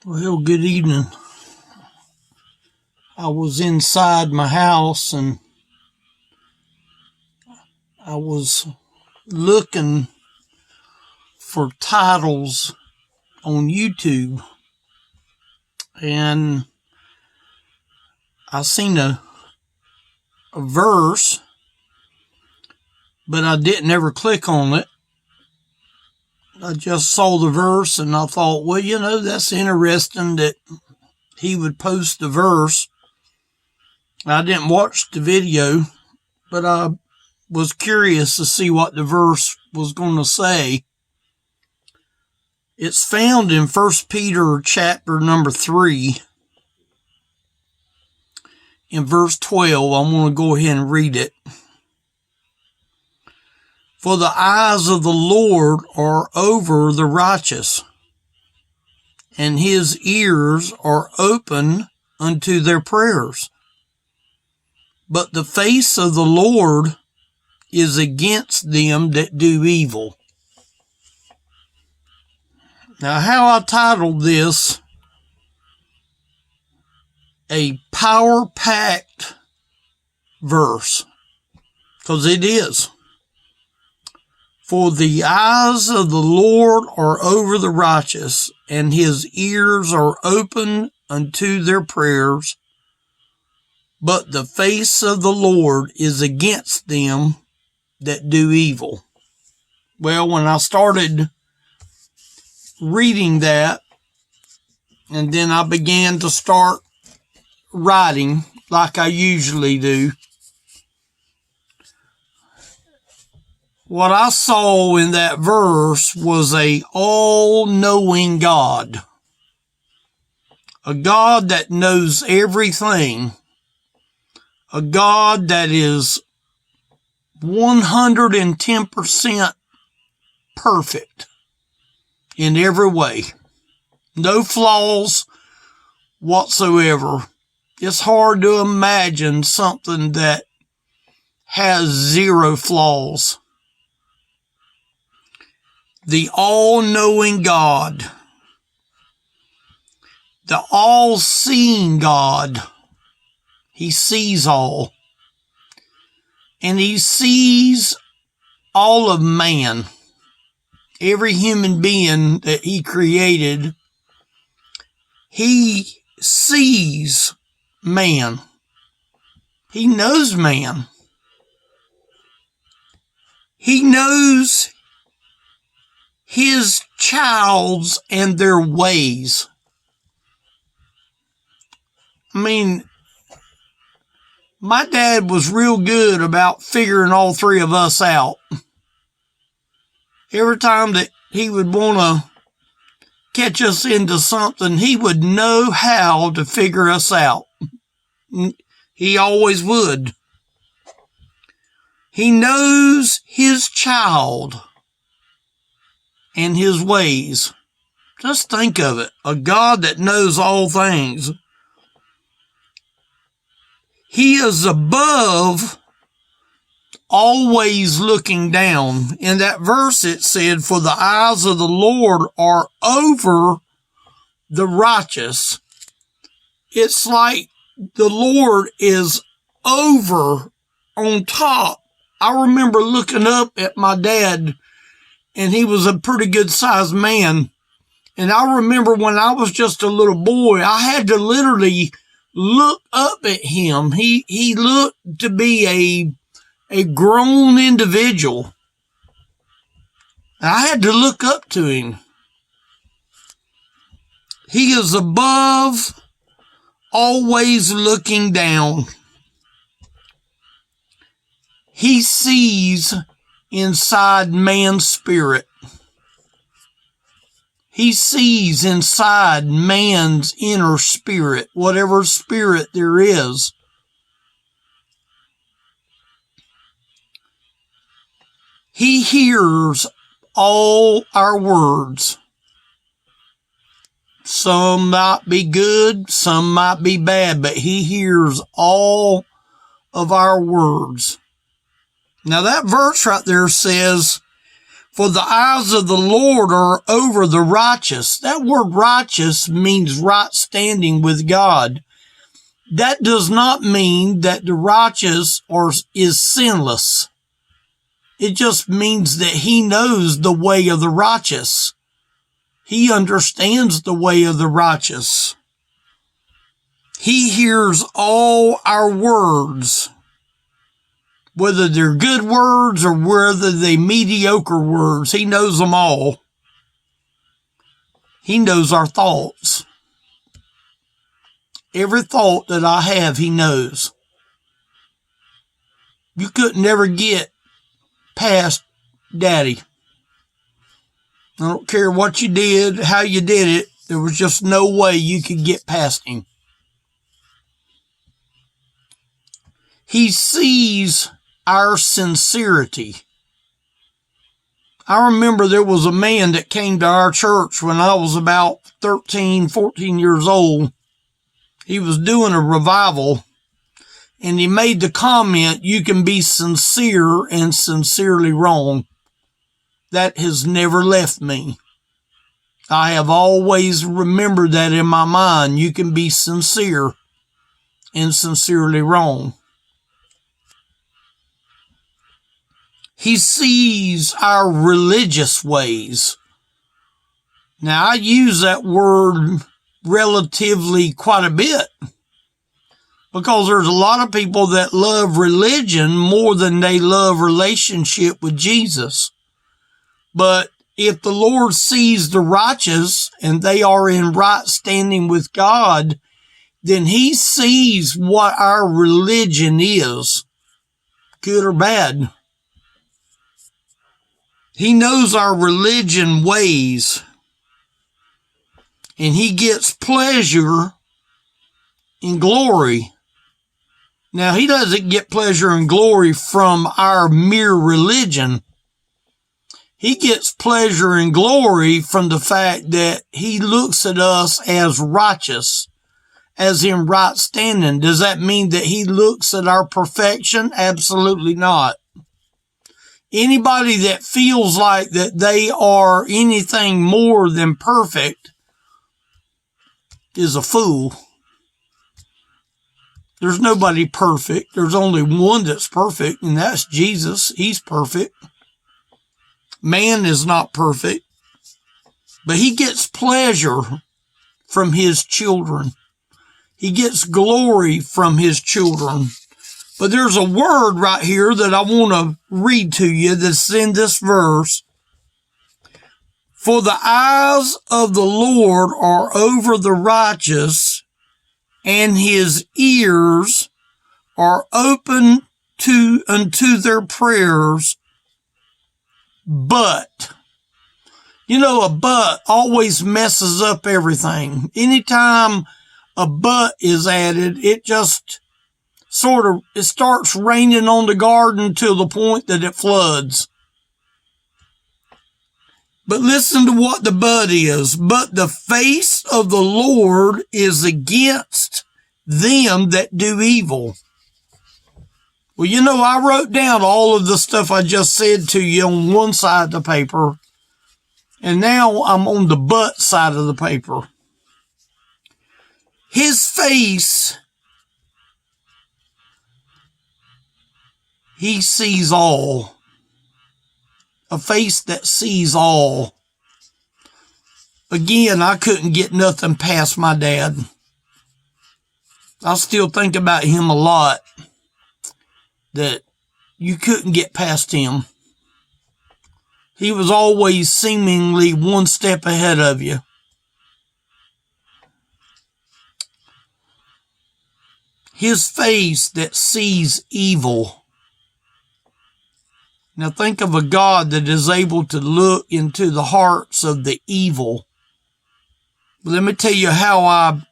Well, good evening. I was inside my house and I was looking for titles on YouTube, and I seen a verse, but I didn't ever click on it. I just saw the verse and I thought, well, that's interesting that he would post the verse. I didn't watch the video, but I was curious to see what the verse was going to say. It's found in 1 Peter chapter number 3. In verse 12, I'm going to go ahead and read it. For the eyes of the Lord are over the righteous, and his ears are open unto their prayers. But the face of the Lord is against them that do evil. Now, how I titled this, a power-packed verse, because it is. For the eyes of the Lord are over the righteous, and his ears are open unto their prayers. But the face of the Lord is against them that do evil. Well, when I started reading that, and then I began to start writing like I usually do, what I saw in that verse was a all-knowing God. A God that knows everything. A God that is 110% perfect in every way. No flaws whatsoever. It's hard to imagine something that has zero flaws. The all-knowing God. The all-seeing God. He sees all. And he sees all of man. Every human being that he created, he sees man. He knows man. He knows his childs and their ways. I mean, my dad was real good about figuring all three of us out. Every time that he would want to catch us into something, he would know how to figure us out. He always would. He knows his child and his ways. Just think of it. A God that knows all things. He is above, always looking down. In that verse it said, for the eyes of the Lord are over the righteous. It's like the Lord is over on top. I remember looking up at my dad, and he was a pretty good sized man. And I remember when I was just a little boy, I had to literally look up at him. He looked to be a grown individual. I had to look up to him. He is above, always looking down. He sees inside man's spirit. He sees inside man's inner spirit, whatever spirit there is. He hears all our words. Some might be good, some might be bad, but he hears all of our words. Now that verse right there says, For the eyes of the Lord are over the righteous. That word righteous means right standing with God. That does not mean that the righteous is sinless. It just means that he knows the way of the righteous. He understands the way of the righteous. He hears all our words, whether they're good words or whether they're mediocre words. He knows them all. He knows our thoughts. Every thought that I have, he knows. You could never get past Daddy. I don't care what you did, how you did it. There was just no way you could get past him. He sees our sincerity. I remember there was a man that came to our church when I was about 13, 14 years old. He was doing a revival, and he made the comment, you can be sincere and sincerely wrong. That has never left me. I have always remembered that in my mind. You can be sincere and sincerely wrong. He sees our religious ways. Now, I use that word relatively quite a bit because there's a lot of people that love religion more than they love relationship with Jesus. But if the Lord sees the righteous and they are in right standing with God, then he sees what our religion is, good or bad. He knows our religion ways, and he gets pleasure and glory. Now, he doesn't get pleasure and glory from our mere religion. He gets pleasure and glory from the fact that he looks at us as righteous, as in right standing. Does that mean that he looks at our perfection? Absolutely not. Anybody that feels like that they are anything more than perfect is a fool. There's nobody perfect. There's only one that's perfect, and that's Jesus. He's perfect. Man is not perfect, but he gets pleasure from his children. He gets glory from his children. But there's a word right here that I want to read to you that's in this verse. For the eyes of the Lord are over the righteous, and his ears are open unto their prayers. But, a but always messes up everything. Anytime a but is added, it just it starts raining on the garden to the point that it floods. But listen to what the but is. But the face of the Lord is against them that do evil. Well, I wrote down all of the stuff I just said to you on one side of the paper, and now I'm on the but side of the paper. His face, he sees all. A face that sees all. Again, I couldn't get nothing past my dad. I still think about him a lot. That you couldn't get past him. He was always seemingly one step ahead of you. His face that sees evil. Now think of a God that is able to look into the hearts of the evil. Let me tell you how I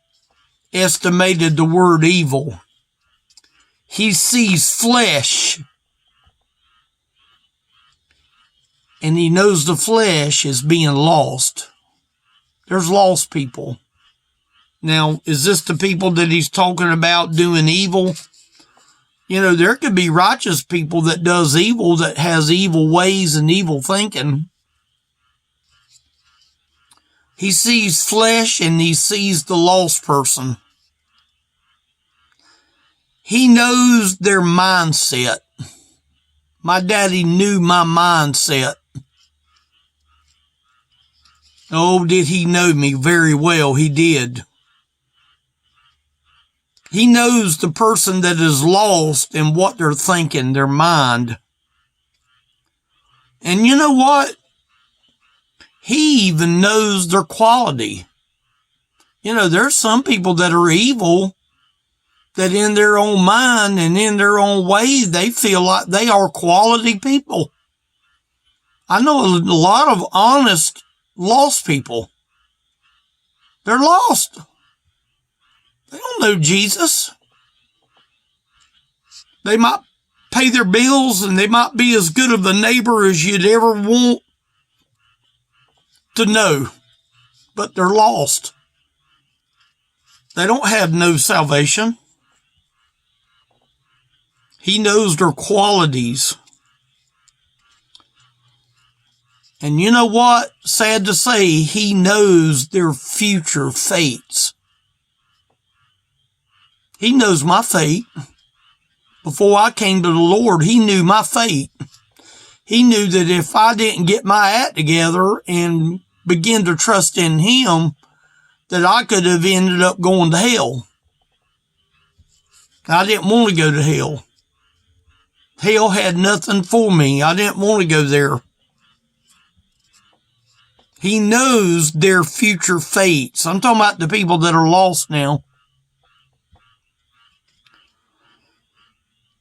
estimated the word evil. He sees flesh, and he knows the flesh is being lost. There's lost people. Now, is this the people that he's talking about doing evil? There could be righteous people that does evil, that has evil ways and evil thinking. He sees flesh and he sees the lost person. He knows their mindset. My daddy knew my mindset. Oh, did he know me very well? He did. He knows the person that is lost and what they're thinking, their mind. And you know what? He even knows their quality. You know, there's some people that are evil that in their own mind and in their own way, they feel like they are quality people. I know a lot of honest, lost people. They're lost. They don't know Jesus. They might pay their bills and they might be as good of a neighbor as you'd ever want to know, but they're lost. They don't have no salvation. He knows their qualities. And you know what? Sad to say, he knows their future fates. He knows my fate. Before I came to the Lord, he knew my fate. He knew that if I didn't get my act together and begin to trust in him, that I could have ended up going to hell. I didn't want to go to hell. Hell had nothing for me. I didn't want to go there. He knows their future fates. I'm talking about the people that are lost now.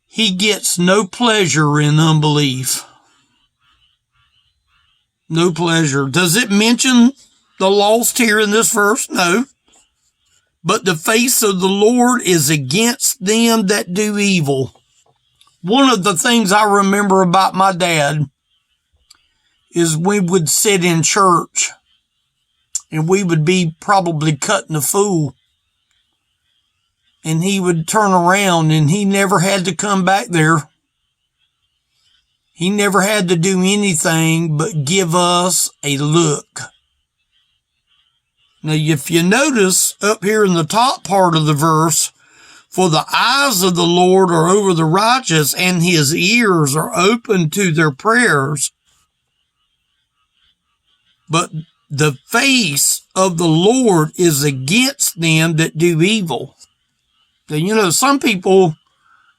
He gets no pleasure in unbelief. No pleasure. Does it mention the lost here in this verse? No. But the face of the Lord is against them that do evil. One of the things I remember about my dad is we would sit in church and we would be probably cutting a fool. And he would turn around and he never had to come back there. He never had to do anything but give us a look. Now, if you notice up here in the top part of the verse, for the eyes of the Lord are over the righteous, and his ears are open to their prayers. But the face of the Lord is against them that do evil. Now, you know, some people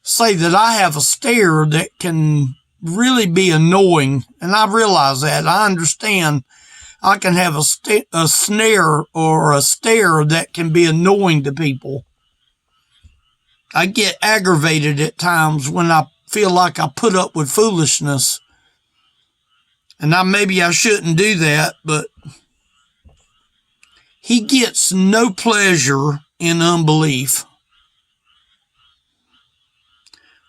say that I have a stare that can really be annoying, and I realize that. I understand I can have a snare or a stare that can be annoying to people. I get aggravated at times when I feel like I put up with foolishness. And maybe I shouldn't do that, but he gets no pleasure in unbelief.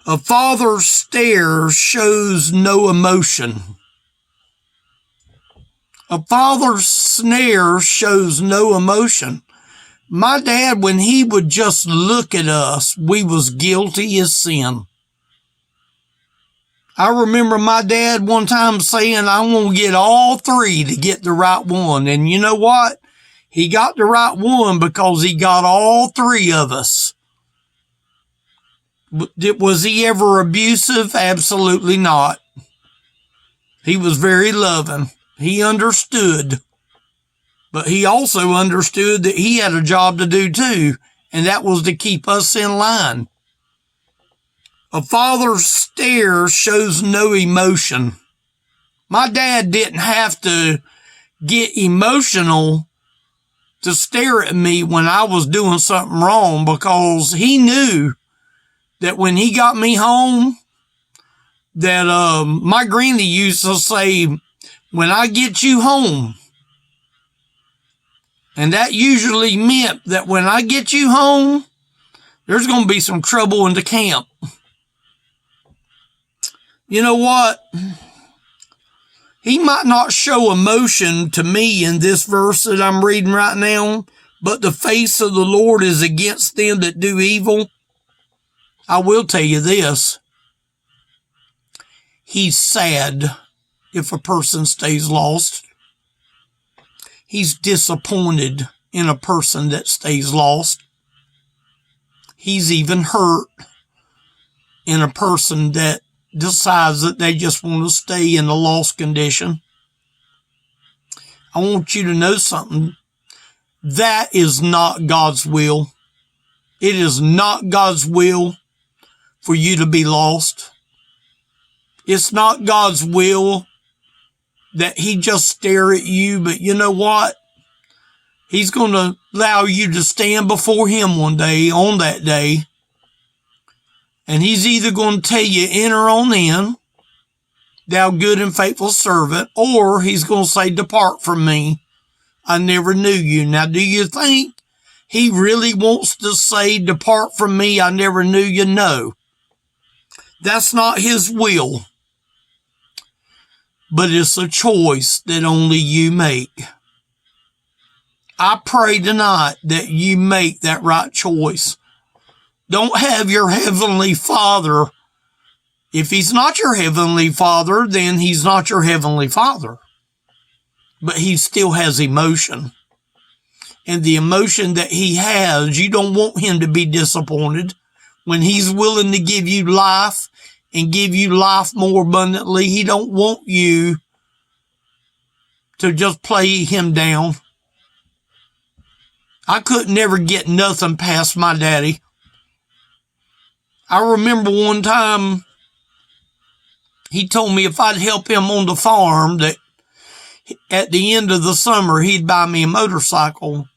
A father's stare shows no emotion. A father's snare shows no emotion. My dad, when he would just look at us, we was guilty as sin. I remember my dad one time saying, I'm going to get all three to get the right one. And you know what? He got the right one because he got all three of us. Was he ever abusive? Absolutely not. He was very loving. He understood. But he also understood that he had a job to do too, and that was to keep us in line. A father's stare shows no emotion. My dad didn't have to get emotional to stare at me when I was doing something wrong, because he knew that when he got me home, that my granny used to say, when I get you home. And that usually meant that when I get you home, there's going to be some trouble in the camp. You know what? He might not show emotion to me in this verse that I'm reading right now, but the face of the Lord is against them that do evil. I will tell you this. He's sad if a person stays lost. He's disappointed in a person that stays lost. He's even hurt in a person that decides that they just want to stay in a lost condition. I want you to know something. That is not God's will. It is not God's will for you to be lost. It's not God's will that he just stare at you, but you know what? He's going to allow you to stand before him one day, on that day, and he's either going to tell you, enter on in, thou good and faithful servant, or he's going to say, depart from me, I never knew you. Now, do you think he really wants to say, depart from me, I never knew you? No. That's not his will. But it's a choice that only you make. I pray tonight that you make that right choice. Don't have your heavenly Father. If he's not your heavenly Father, then he's not your heavenly Father. But he still has emotion. And the emotion that he has, you don't want him to be disappointed. When he's willing to give you life and give you life more abundantly, he don't want you to just play him down. I could never get nothing past my daddy. I remember one time he told me if I'd help him on the farm, that at the end of the summer, he'd buy me a motorcycle.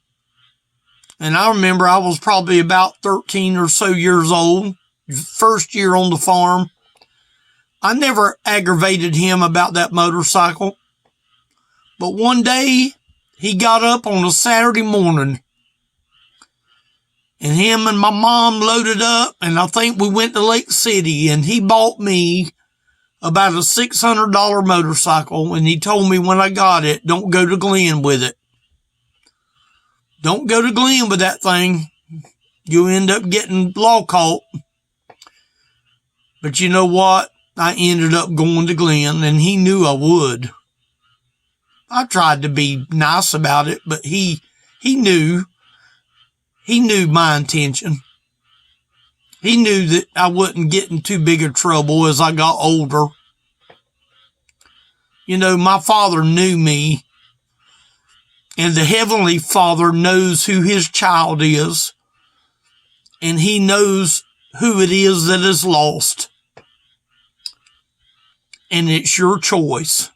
And I remember I was probably about 13 or so years old, first year on the farm. I never aggravated him about that motorcycle. But one day, he got up on a Saturday morning, and him and my mom loaded up, and I think we went to Lake City, and he bought me about a $600 motorcycle, and he told me when I got it, don't go to Glen with it. Don't go to Glen with that thing. You end up getting law caught. But you know what? I ended up going to Glen, and he knew I would. I tried to be nice about it, but he knew. He knew my intention. He knew that I wouldn't get in too big of trouble as I got older. You know, my Father knew me, and the Heavenly Father knows who his child is, and he knows who it is that is lost. And it's your choice.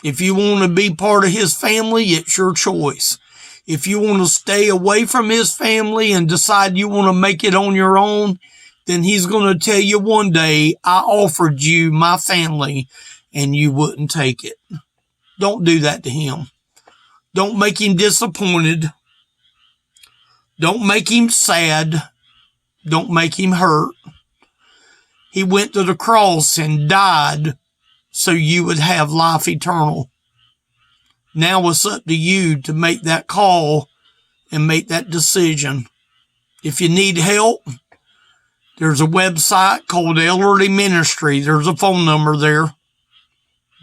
If you want to be part of his family, it's your choice. If you want to stay away from his family and decide you want to make it on your own, then he's going to tell you one day, I offered you my family and you wouldn't take it. Don't do that to him. Don't make him disappointed. Don't make him sad. Don't make him hurt. He went to the cross and died so you would have life eternal. Now it's up to you to make that call and make that decision. If you need help, there's a website called Elderly Ministry. There's a phone number there.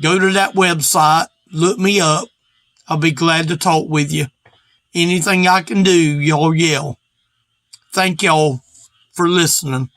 Go to that website, look me up. I'll be glad to talk with you. Anything I can do, y'all yell. Thank y'all for listening.